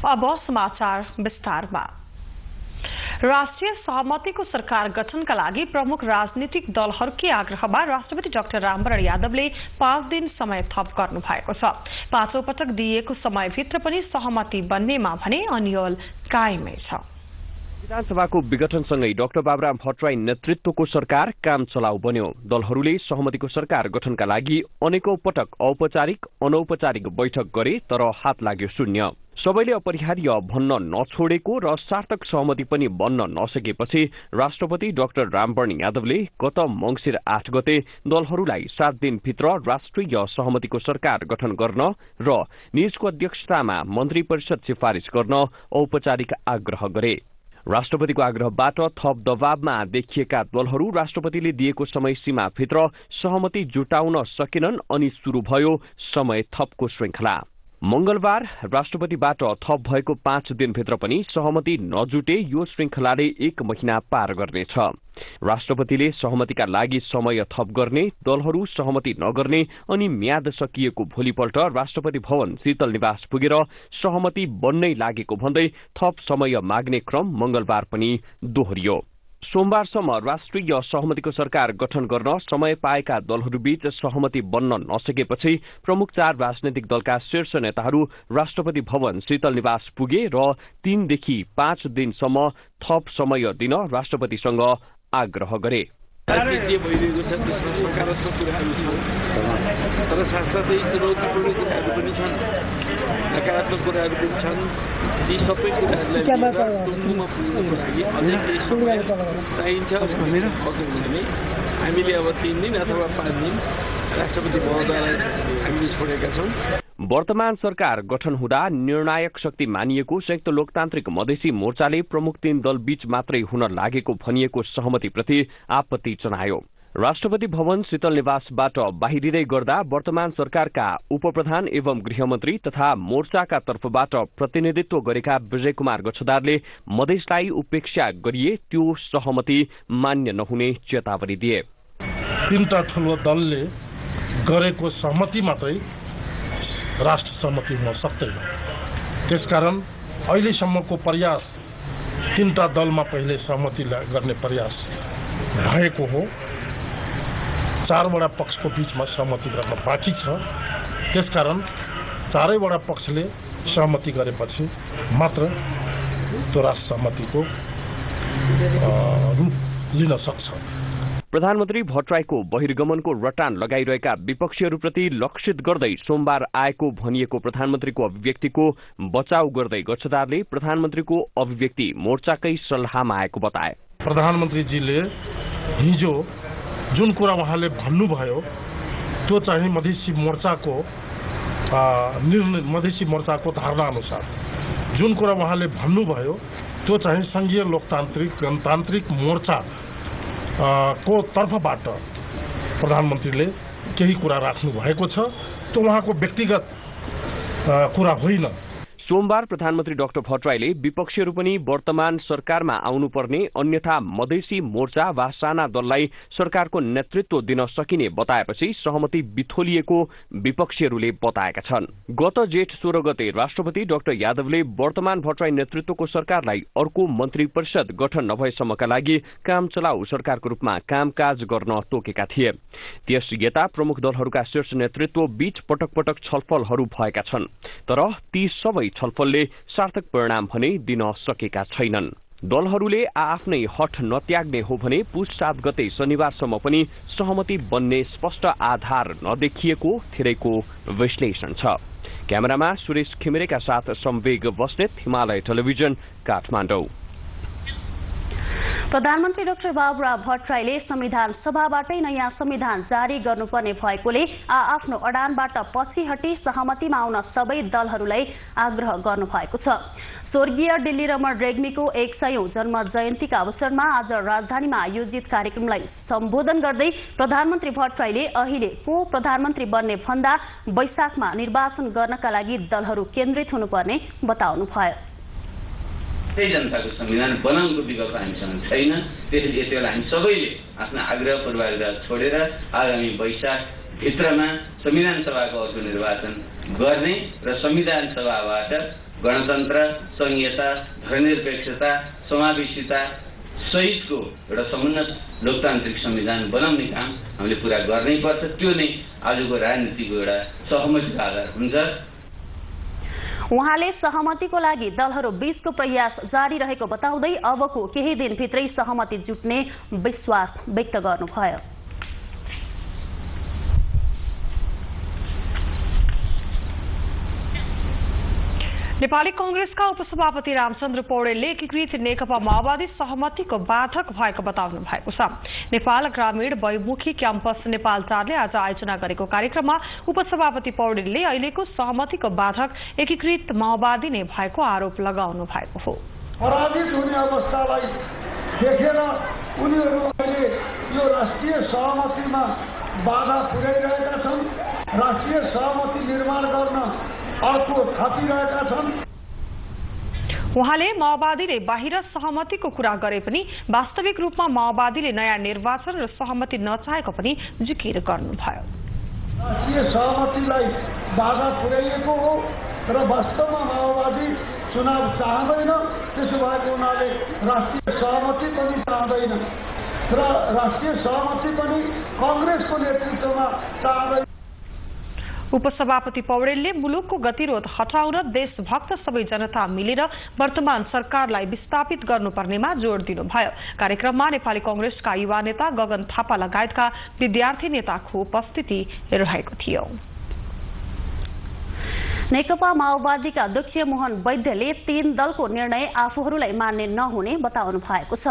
अब समाचार विस्तारमा। राष्ट्रिय सहमतिको सरकार गठनका लागि प्रमुख राजनीतिक दलहरूकै आग्रहमा राष्ट्रपति डाक्टर रामवरण यादवले 5 दिन समय थप गर्नु भएको छ। पाँचौं पटक दिइएको समयभित्र पनि सहमति बन्नेमा भने अन्यल कायमै छ। विधानसभाको विघटनसँगै डाक्टर बाबुराम भट्टराई नेतृत्वको सरकार काम चलाउ बन्यो। दलहरूले सहमतिको सरकार गठनका लागि अनेकौं पटक औपचारिक अनौपचारिक बैठक गरे तर हात लाग्यो शून्य। सबैले अपरिहार्य भन्न नछोडेको र सार्थक सहमति पनि बन्न नसकेपछि राष्ट्रपति डाक्टर रामवरण यादवले गत मंसिर 8 गते दलहरूलाई 7 दिनभित्र राष्ट्रिय सहमतिको सरकार गठन गर्न र निजको अध्यक्षतामा मन्त्री परिषद सिफारिस गर्न औपचारिक आग्रह गरे। राष्ट्रपतिको आग्रहबाट थप दबावमा देखिएका दलहरू राष्ट्रपतिले दिएको समय सीमाभित्र सहमति जुटाउन सकेनन् अनि सुरु भयो समय थपको श्रृंखला। मंगलबार राष्ट्रपतिबाट थप भएको 5 दिनभित्र पनि सहमति नजुटे यो श्रृंखलाले 1 महिना पार गर्नेछ। राष्ट्रपतिले सहमतिका लागि समय थप गर्ने, दलहरू सहमति नगर्ने अनि म्याद सकिएको भोलिपल्ट राष्ट्रपति भवन शीतल निवास पुगेर सहमति बन्नै लागेको भन्दै थप समय माग्ने क्रम मंगलबार पनि दोहोरियो। सोमबारसम्म राष्ट्रिय सहमतिको सरकार गठन गर्न समय पाएका दलहरूबीच सहमति बन्न नसकेपछि प्रमुख 4 राजनैतिक दलका शीर्ष नेताहरू राष्ट्रपति भवन शीतल निवास पुगे र 3 देखि 5 दिनसम्म थप समय दिन राष्ट्रपतिसँग आग्रह गरे। नकारात्मक कुराहरू पनि छन्। यी सबै कुराहरूलाई टुङ्गोमा पुग्नुको लागि अझै केही समय चाहिन्छ भनेर भने हामीले अब 3 दिन अथवा 5 दिन राष्ट्रपति महोदयलाई हामीले छोडेका छौँ। वर्तमान सरकार गठन हुँदा निर्णायक शक्ति मानिएको संयुक्त लोकतान्त्रिक मधेसी मोर्चाले प्रमुख 3 दल बीच मात्रै हुन लागेको भनिएको सहमतिप्रति आपत्ति जनायो। राष्ट्रपति भवन शीतल निवासबाट बाहिरिँदै गर्दा वर्तमान सरकारका उपप्रधान एवं गृहमन्त्री तथा मोर्चाका तर्फबाट प्रतिनिधित्व गरेका विजय कुमार गच्छदारले मधेसलाई उपेक्षा गरिए त्यो सहमति मान्य नहुने चेतावनी दिए। 3टा ठूलो दलले गरेको सहमति मात्रै राष्ट्र सहमति हुन सक्दैन। त्यसकारण अहिलेसम्मको प्रयास 3टा दलमा पहिले सहमति गर्ने प्रयास भएको हो। 4वटा पक्षको बीचमा सहमति गर्न बाँकी छ। त्यसकारण 4वटा पक्षले सहमति गरेपछि मात्र त्यो राष्ट्र सहमतिको रूप लिन सक्छ। प्रधानमन्त्री भट्टराईको बहिर्गमनको रटान लगाइरहेका विपक्षीहरूप्रति लक्षित गर्दै सोमबार आएको भनिएको प्रधानमन्त्रीको अभिव्यक्तिको बचाउ गर्दै गच्छदारले प्रधानमन्त्रीको अभिव्यक्ति मोर्चाकै सल्लाहमा आएको बताए। प्रधानमन्त्रीजीले हिजो जुन कुरा उहाँले भन्नुभयो त्यो चाहिँ मधेसी मोर्चाको धारणा अनुसार जुन कुरा उहाँले भन्नुभयो त्यो चाहिँ संघीय लोकतान्त्रिक गणतान्त्रिक मोर्चा को तर्फबाट प्रधानमन्त्रीले केही कुरा राख्नु भएको छ। त्यो उहाँको व्यक्तिगत कुरा होइन। सोमबार प्रधानमन्त्री डाक्टर भट्टराईले विपक्षीहरू पनि वर्तमान सरकारमा आउनुपर्ने अन्यथा मधेसी मोर्चा वा साना दललाई सरकारको नेतृत्व दिन सकिने बताएपछि सहमति बिथोलिएको विपक्षीहरूले बताएका छन्। गत जेठ 16 गते राष्ट्रपति डाक्टर यादवले वर्तमान भट्टराई नेतृत्वको सरकारलाई अर्को मन्त्री परिषद गठन नभएसम्मका लागि काम चलाउ सरकारको रूपमा कामकाज गर्न तोकेका थिए। त्यस यता प्रमुख दलहरूका शीर्ष नेतृत्व बीच पटक पटक छलफलहरू भएका छन् तर ती सबै छलफलले सार्थक परिणाम भने दिन सकेका छैनन्। दलहरूले आफ्नै हठ नत्याग्ने हो भने पुस 7 गते शनिबारसम्म पनि सहमति बन्ने स्पष्ट आधार नदेखिएको धेरैको विश्लेषण छ। क्यामेरामा सुरेश खिमिरेका साथ संवेग बस्नेत, हिमालय टेलिभिजन, काठमाडौँ। प्रधानमन्त्री डाक्टर बाबुराम भट्टराईले संविधान सभाबाटै नयाँ संविधान जारी गर्नुपर्ने भएकोले आफ्नो अडानबाट पछि हटी सहमतिमा आउन सबै दलहरूलाई आग्रह गर्नुभएको छ। स्वर्गीय दिल्ली रमण रेग्मीको 100औं जन्म जयन्तीका अवसरमा आज राजधानीमा आयोजित कार्यक्रमलाई सम्बोधन गर्दै प्रधानमन्त्री भट्टराईले अहिले को प्रधानमन्त्री बन्ने भन्दा वैशाखमा निर्वाचन गर्नका लागि दलहरू केन्द्रित हुनुपर्ने बताउनुभयो। जनताको संविधान बनाउनुको विकल्प हामीसँग छैन। त्यसैले यति बेला हामी सबैले आफ्ना आग्रह पूर्वाग्रह छोडेर आगामी वैशाख भित्रमा संविधान सभाको अर्को निर्वाचन गर्ने र संविधान सभाबाट गणतन्त्र, संघीयता, धर्मनिरपेक्षता, समावेशिता सहितको एउटा समुन्नत लोकतान्त्रिक संविधान बनाउने काम हामीले पुरा गर्नै पर्छ। त्यो नै आजको राजनीतिको एउटा सहमतिको आधार हुन्छ। उहाँले सहमतिको लागि दलहरू बीचको प्रयास जारी रहेको बताउँदै अबको केही दिनभित्रै सहमति जुट्ने विश्वास व्यक्त गर्नुभयो। नेपाली कांग्रेसका उपसभापति रामचन्द्र पौडेलले एकीकृत नेकपा माओवादी सहमतिको बैठक भएको बताउनु भएको छ। नेपाल ग्रामीण बहुमुखी क्याम्पस नेपाल 4 ले आज आयोजना गरेको कार्यक्रममा उपसभापति पौडेलले अहिलेको सहमतिको बैठक एकीकृत माओवादी नै भएको आरोप लगाउनु भएको हो। पराजित हुने अवस्थालाई देखेर उनीहरू अहिले यो राष्ट्रिय सहमतिमा बाधा पुर्याइरहेका छन्। राष्ट्रिय सहमति निर्माण गर्न अर्को थपिरहेका छन्। उहाँले माओवादीले बाहिर सहमतिको कुरा गरे पनि वास्तविक रूपमा माओवादीले नयाँ निर्वाचन र सहमति नचाहेको पनि जिकिर गर्नुभयो। राष्ट्रिय सहमतिलाई बाधा पुर्याइएको हो र वास्तवमा माओवादी चुनाव चाहँदैन। त्यसो भएको हुनाले राष्ट्रिय सहमति पनि चाहँदैन र राष्ट्रिय सहमति पनि कांग्रेसको नेतृत्वमा चाहँदैन। उपसभापति पौडेलले मुलुकको गतिरोध हटाउन देशभक्त सबै जनता मिलेर वर्तमान सरकारलाई विस्थापित गर्नुपर्नेमा जोड दिनुभयो। कार्यक्रममा नेपाली कांग्रेसका युवा नेता गगन थापा लगायतका विद्यार्थी नेताको उपस्थिति रहेको थियो। नेकपा माओवादीका अध्यक्ष मोहन वैद्यले 3 दलको निर्णय आफूहरूलाई मान्ने नहुने बताउनु भएको छ।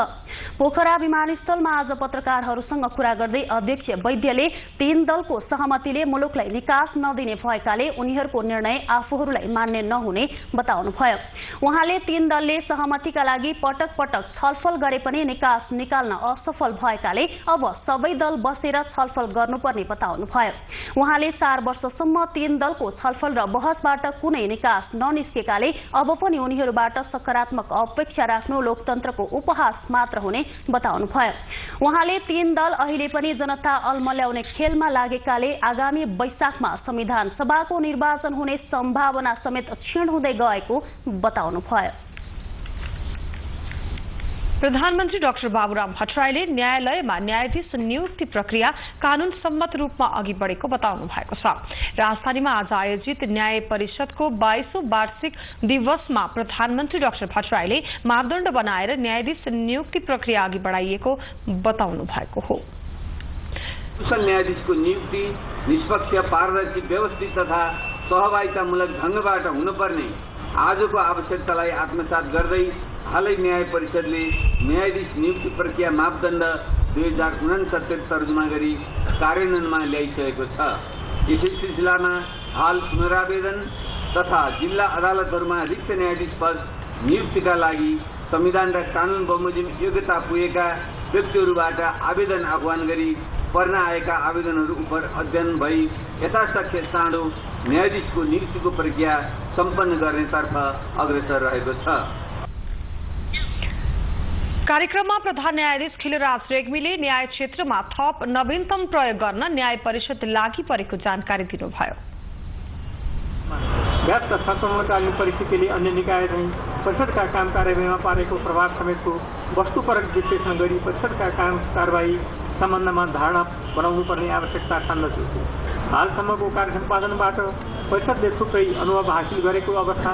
पोखरा विमानस्थलमा आज पत्रकारहरूसँग कुरा गर्दै अध्यक्ष वैद्यले 3 दलको सहमतिले मुलुकलाई निकास नदिने भएकाले उनीहरूको निर्णय आफूहरूलाई मान्ने नहुने बताउनुभयो। उहाँले 3 दलले सहमतिका लागि पटक पटक छलफल गरे पनि निकास निकाल्न असफल भएकाले अब सबै दल बसेर छलफल गर्नुपर्ने बताउनुभयो। उहाँले 4 वर्षसम्म 3 दलको छलफल र बहसबाट कुनै निकास ननिस्केकाले अब पनि उनीहरूबाट सकारात्मक अपेक्षा राख्नु लोकतन्त्रको उपहास मात्र हुने बताउनुभयो। उहाँले 3 दल अहिले पनि जनता अलमल्याउने खेलमा लागेकाले आगामी वैशाखमा संविधान सभाको निर्वाचन हुने सम्भावना समेत क्षीण हुँदै गएको बताउनुभयो। प्रधानमन्त्री डाक्टर बाबुराम भट्टराईले न्यायालयमा न्यायाधीश नियुक्ति प्रक्रिया कानून सम्मत रूपमा अघि बढेको बताउनु भएको छ। राजधानीमा आज आयोजित न्याय परिषदको 22औं वार्षिक दिवसमा प्रधानमन्त्री डाक्टर भट्टराईले मापदण्ड बनाएर न्यायाधीश नियुक्ति प्रक्रिया अघि बढाइएको बताउनु भएको हो। न्यायाधीशको नियुक्ति निष्पक्ष, पारदर्शी, व्यवस्थित तथा सहभागितामूलक ढङ्गबाट हुनुपर्ने आजको आवश्यकतालाई आत्मसात गर्दै हालै न्याय परिषदले न्यायाधीश नियुक्ति प्रक्रिया मापदण्ड 2069 तर्जुमा गरी कार्यान्वयनमा ल्याइसकेको छ। यसै सिलसिलामा हाल पुनरावेदन तथा जिल्ला अदालतहरूमा रिक्त न्यायाधीश पद नियुक्तिका लागि संविधान र कानून बमोजिम योग्यता पुगेका व्यक्तिहरूबाट आवेदन आह्वान गरी पर्न आएका आवेदनहरू उप अध्ययन भई यथाशक्य चाँडो न्यायाधीशको नियुक्तिको प्रक्रिया सम्पन्न गर्नेतर्फ अग्रसर रहेको छ। कार्यक्रममा प्रधान न्यायाधीश खिलराज रेग्मीले न्याय क्षेत्रमा थप नवीनतम प्रयोग गर्न न्याय परिषद लागि परेको जानकारी दिनुभयो। व्याप्त संक्रमणकालीन परिस्थितिले अन्य निकाय चाहिँ परिषदका काम कारबाहीमा पारेको प्रभाव समेतको वस्तुपरक विश्लेषण गरी परिषदका काम कारबाही सम्बन्धमा धारणा बनाउनु पर्ने आवश्यकता ठान्दछु। हालसम्मको कार्य सम्पादनबाट परिषदले थुप्रै अनुभव हासिल गरेको अवस्था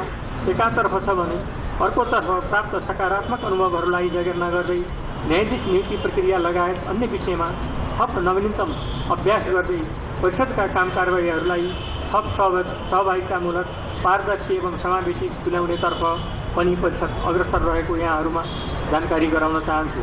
एकातर्फ छ भने अर्कोतर्फ प्राप्त सकारात्मक अनुभवहरूलाई जगेर्ना गर्दै न्यायाधीश नियुक्ति प्रक्रिया लगायत अन्य विषयमा थप नवीनतम अभ्यास गर्दै परिषदका काम कारबाहीहरूलाई थप सहभागितामूलक, पारदर्शी एवं समावेशी तुल्याउनेतर्फ पनि परिषद अग्रसर रहेको यहाँहरूमा जानकारी गराउन चाहन्छु।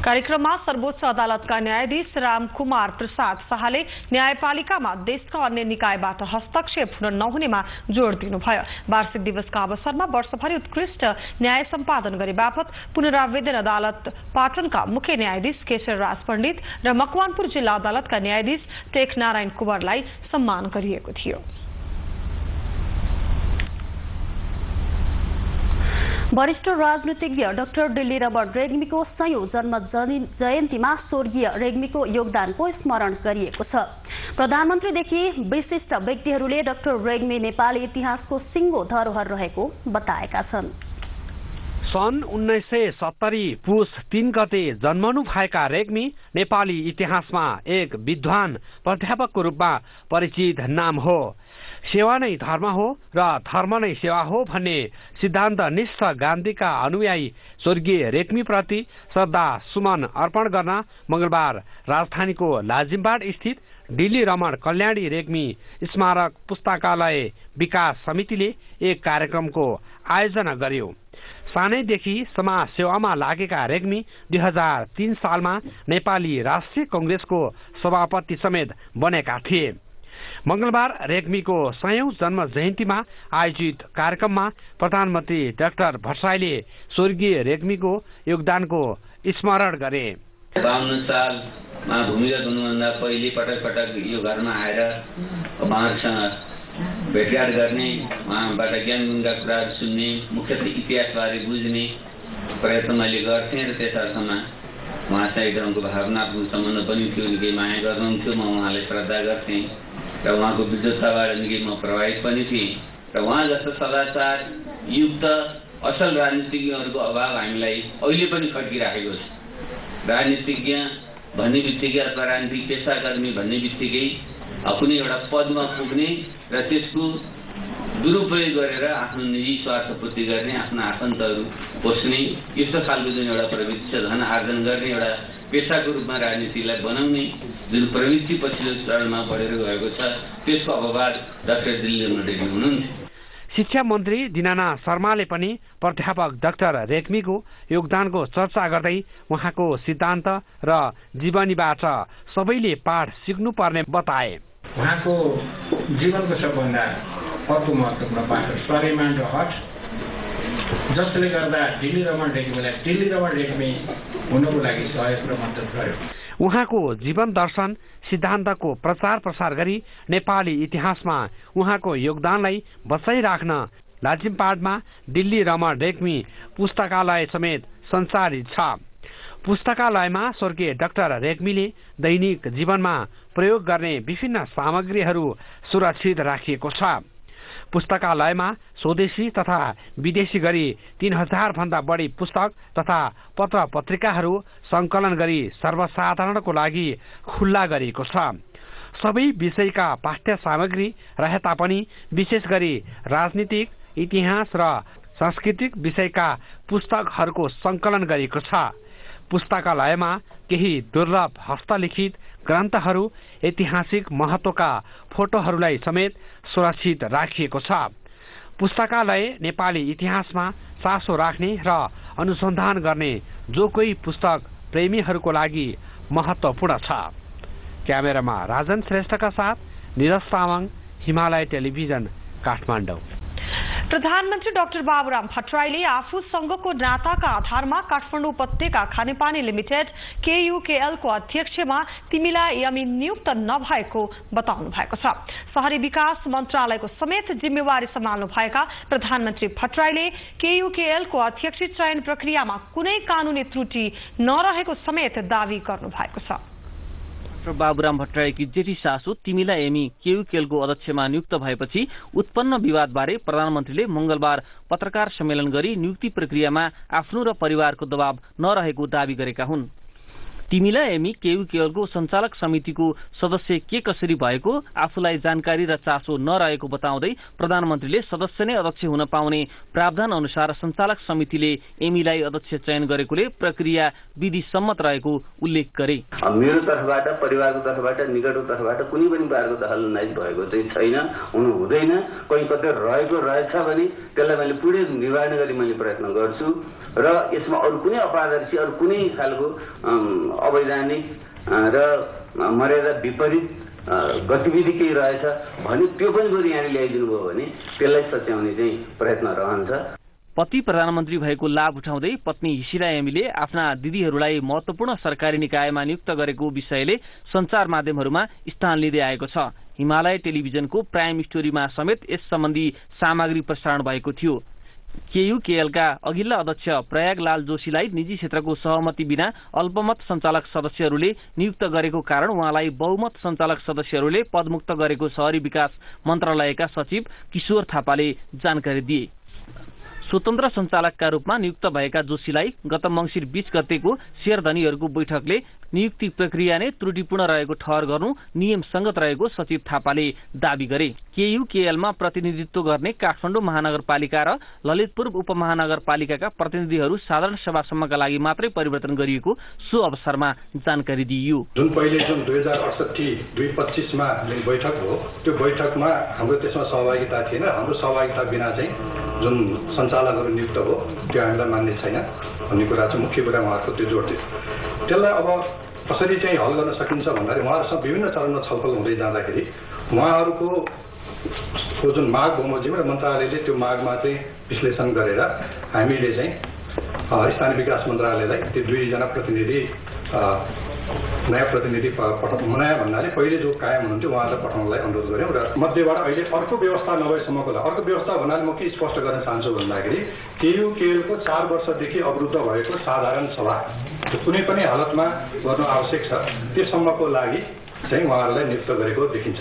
कार्यक्रममा सर्वोच्च अदालतका न्यायाधीश रामकुमार प्रसाद शाहले न्यायपालिकामा देशका अन्य निकायबाट हस्तक्षेप हुन नहुनेमा जोड दिनुभयो। वार्षिक दिवसका अवसरमा वर्षभरि उत्कृष्ट न्याय सम्पादन गरे बापत पुनरावेदन अदालत पाटनका मुख्य न्यायाधीश केशर राज पण्डित र मकवानपुर जिल्ला अदालतका न्यायाधीश टेकनारायण कुँवरलाई सम्मान गरिएको थियो। वरिष्ठ राजनीतिज्ञ डाक्टर दिल्ली रमण रेग्मीको 100औं जन्म जयन्तीमा स्वर्गीय रेग्मीको योगदानको स्मरण गरिएको छ। प्रधानमन्त्रीदेखि विशिष्ट व्यक्तिहरूले डाक्टर रेग्मी नेपाली इतिहासको सिङ्गो धरोहर रहेको बताएका छन्। सन् 1970 पुस 3 गते जन्मनु भएका रेग्मी नेपाली इतिहासमा एक विद्वान प्राध्यापकको रूपमा परिचित नाम हो। सेवा नै धर्म हो र धर्म नै सेवा हो भन्ने सिद्धान्तनिष्ठ गान्धीका अनुयायी स्वर्गीय रेग्मीप्रति श्रद्धा सुमन अर्पण गर्न मंगलबार राजधानीको लाजिमबाड स्थित दिल्ली रमण कल्याणी रेग्मी स्मारक पुस्तकालय विकास समितिले एक कार्यक्रमको आयोजना गर्यो। सानैदेखि समाज सेवामा लागेका रेग्मी 2003 सालमा नेपाली राष्ट्रिय कांग्रेसको सभापति समेत बनेका थिए। मंगलबार रेग्मीको 100औं जन्म जयन्तीमा आयोजित कार्यक्रममा प्रधानमन्त्री डाक्टर भट्टराईले स्वर्गीय रेग्मीको योगदानको स्मरण गरे। 52 सालमा भूमिगत हुनुभन्दा पहिले पटक पटक यो घरमा आएर उहाँहरूसँग भेटघाट गर्ने, उहाँबाट ज्ञान गुणका कुराहरू सुन्ने, मुख्यतः इतिहासबारे बुझ्ने प्रयत्न मैले गर्थेँ र त्यस अर्थमा उहाँसँग एकदमको भावनात्मक सम्बन्ध पनि थियो। निकै माया गर्नुहुन्थ्यो, म उहाँलाई श्रद्धा गर्थेँ र उहाँको विद्वत्ताबाट निकै म प्रभावित पनि थिएँ र उहाँ जस्तो सदाचार युक्त असल राजनीतिज्ञहरूको अभाव हामीलाई अहिले पनि खड्किराखेको छ। राजनीतिज्ञ भन्ने बित्तिकै अथवा राजनीतिक पेसाकर्मी भन्ने बित्तिकै कुनै एउटा पदमा पुग्ने र त्यसको दुरुपयोग गरेर आफ्नो निजी स्वार्थपूर्ति गर्ने, आफ्ना आफन्तहरू पोस्ने, यस्तो खालको जुन एउटा प्रवृत्ति छ, धन आर्जन गर्ने एउटा पेसाको रूपमा राजनीतिलाई बनाउने जुन प्रवृत्ति पछिल्लो चरणमा बढेर गएको छ, त्यसको अपवाद डाक्टर दिल्ली रमण रेग्मी हुनुहुन्थ्यो। शिक्षा मन्त्री दीनानाथ शर्माले पनि प्राध्यापक डाक्टर रेग्मीको योगदानको चर्चा गर्दै उहाँको सिद्धान्त र जीवनीबाट सबैले पाठ सिक्नुपर्ने बताए। उहाँको जीवनको सबभन्दा अर्को महत्त्वपूर्ण पाठ स्वाभिमान र हट, जसले गर्दा दिल्ली रमण रेग्मीलाई दिल्ली रमण रेग्मी हुनको लागि सहयोग र मद्दत गर्यो। उहाँको जीवन दर्शन सिद्धान्तको प्रचार प्रसार गरी नेपाली इतिहासमा उहाँको योगदानलाई बचाइराख्न लाजिमबाडमा दिल्ली रमण रेग्मी पुस्तकालय समेत सञ्चालित छ। पुस्तकालयमा स्वर्गीय डाक्टर रेग्मीले दैनिक जीवनमा प्रयोग गर्ने विभिन्न सामग्रीहरू सुरक्षित राखिएको छ। पुस्तकालयमा स्वदेशी तथा विदेशी गरी 3000 भन्दा बढी पुस्तक तथा पत्र पत्रिकाहरू संकलन गरी सर्वसाधारणको लागि खुल्ला गरिएको छ। सबै विषयका पाठ्य सामग्री रहे तापनि विशेष गरी राजनीतिक, इतिहास र सांस्कृतिक विषयका पुस्तकहरूको संकलन गरिएको छ। पुस्तकालयमा केही दुर्लभ हस्तलिखित ग्रन्थहरू, ऐतिहासिक महत्त्वका फोटोहरूलाई समेत सुरक्षित राखिएको छ। पुस्तकालय नेपाली इतिहासमा चासो राख्ने र अनुसन्धान गर्ने जो कोही पुस्तक प्रेमीहरूको लागि महत्त्वपूर्ण छ। क्यामेरामा राजन श्रेष्ठका साथ निरज तामाङ, हिमालय टेलिभिजन, काठमाडौँ। प्रधानमन्त्री डाक्टर बाबुराम भट्टराईले आफूसँगको नाताका आधारमा काठमाडौँ उपत्यका खानेपानी लिमिटेड KUKL को अध्यक्षमा तिमीलाई यमी नियुक्त नभएको बताउनु भएको छ। शहरी विकास मन्त्रालयको समेत जिम्मेवारी सम्हाल्नु भएका प्रधानमन्त्री भट्टराईले KUKL को अध्यक्ष चयन प्रक्रियामा कुनै कानूनी त्रुटि नरहेको समेत दावी गर्नु भएको छ। डाक्टर बाबुराम भट्टराईकी जेठी सासू तिमीला एमी KUKLको अध्यक्षमा नियुक्त भएपछि उत्पन्न विवादबारे प्रधानमन्त्रीले मंगलबार पत्रकार सम्मेलन गरी नियुक्ति प्रक्रियामा आफ्नो र परिवारको दबाव नरहेको दावी गरेका हुन्। तिमीला एमी KUKLको सञ्चालक समितिको सदस्य के कसरी भएको आफूलाई जानकारी र चासो नरहेको बताउँदै प्रधानमन्त्रीले सदस्य नै अध्यक्ष हुन पाउने प्रावधान अनुसार सञ्चालक समितिले एमीलाई अध्यक्ष चयन गरेकोले प्रक्रिया विधि सम्मत रहेको उल्लेख गरे। मेरो तर्फबाट, परिवारको तर्फबाट, निकटको तर्फबाट कुनै पनि प्रकारको दखलन्दाजी भएको चाहिँ छैन, हुनु हुँदैन। कोही कतै रहेको रहेछ भने त्यसलाई मैले पुरै निवारण गरी मैले प्रयत्न गर्छु र यसमा अरू कुनै अपारदर्शी, अरू कुनै खालको अवैधानिक र मर्यादा विपरीत गतिविधि केही रहेछ भने त्यो पनि बरु यहाँले ल्याइदिनु भयो भने त्यसलाई सच्याउने चाहिँ प्रयत्न रहन्छ। पति प्रधानमन्त्री भएको लाभ उठाउँदै पत्नी हिसिला एमीले आफ्ना दिदीहरूलाई महत्त्वपूर्ण सरकारी निकायमा नियुक्त गरेको विषयले सञ्चार माध्यमहरूमा स्थान लिँदै आएको छ। हिमालय टेलिभिजनको प्राइम स्टोरीमा समेत यस सम्बन्धी सामग्री प्रसारण भएको थियो। केयुकेएलका अघिल्ला अध्यक्ष प्रयागलाल जोशीलाई निजी क्षेत्रको सहमति बिना अल्पमत सञ्चालक सदस्यहरूले नियुक्त गरेको कारण उहाँलाई बहुमत सञ्चालक सदस्यहरूले पदमुक्त गरेको शहरी विकास मन्त्रालयका सचिव किशोर थापाले जानकारी दिए। स्वतन्त्र सञ्चालकका रूपमा नियुक्त भएका जोशीलाई गत मङ्सिर 20 गतेको शेयरधनीहरूको बैठकले नियुक्ति प्रक्रिया नै त्रुटिपूर्ण रहेको ठहर गर्नु नियम संगत रहेको सचिव थापाले दावी गरे। केयुकेएलमा प्रतिनिधित्व गर्ने काठमाडौँ महानगरपालिका र ललितपुर उपमहानगरपालिकाका प्रतिनिधिहरू साधारण सभासम्मका लागि मात्रै परिवर्तन गरिएको सो अवसरमा जानकारी दिइयो। जुन 2068-2025 मा जुन बैठक हो त्यो बैठकमा हाम्रो त्यसमा सहभागिता थिएन। हाम्रो सहभागिता बिना चाहिँ जुन सञ्चालकहरू नियुक्त हो त्यो हामीलाई मान्ने छैन भन्ने कुरा चाहिँ मुख्य कुरा उहाँहरूको त्यो जोड थियो। त्यसलाई अब कसरी चाहिँ हल गर्न सकिन्छ भन्दाखेरि उहाँहरूसँग विभिन्न चरणमा छलफल हुँदै जाँदाखेरि उहाँहरूको जुन माग बमोजिम र मन्त्रालयले त्यो मागमा चाहिँ विश्लेषण गरेर हामीले चाहिँ स्थानीय विकास मन्त्रालयलाई त्यो 2 जना प्रतिनिधि नयाँ प्रतिनिधि नयाँ भन्नाले पहिले जो कायम हुनुहुन्थ्यो उहाँलाई पठाउनलाई अनुरोध गऱ्यौँ र मध्येबाट अहिले अर्को व्यवस्था नभएसम्मको लागि अर्को व्यवस्था भन्नाले म के स्पष्ट गर्न चाहन्छु भन्दाखेरि केयुकेएलको 4 वर्षदेखि अवरुद्ध भएको साधारण सभा कुनै पनि हालतमा गर्न आवश्यक छ त्यससम्मको लागि चाहिँ उहाँहरूलाई नियुक्त गरेको देखिन्छ।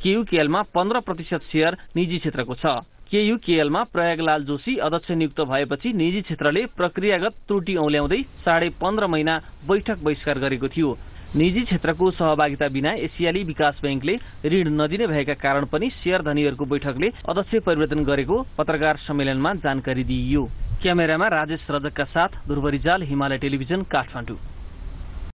केयुकेएलमा 15% शेयर निजी क्षेत्रको छ। केयुकेएलमा प्रयागलाल जोशी अध्यक्ष नियुक्त भएपछि निजी क्षेत्रले प्रक्रियागत त्रुटि औल्याउँदै 15.5 महिना बैठक बहिष्कार गरेको थियो। निजी क्षेत्रको सहभागिता बिना एसियाली विकास बैंकले ऋण नदिने भएका कारण पनि शेयरधनीहरूको बैठकले अध्यक्ष परिवर्तन गरेको पत्रकार सम्मेलनमा जानकारी दिइयो। क्यामेरामा राजेश रजकका साथ ध्रुव रिजाल, हिमालय टेलिभिजन, काठमाडौँ।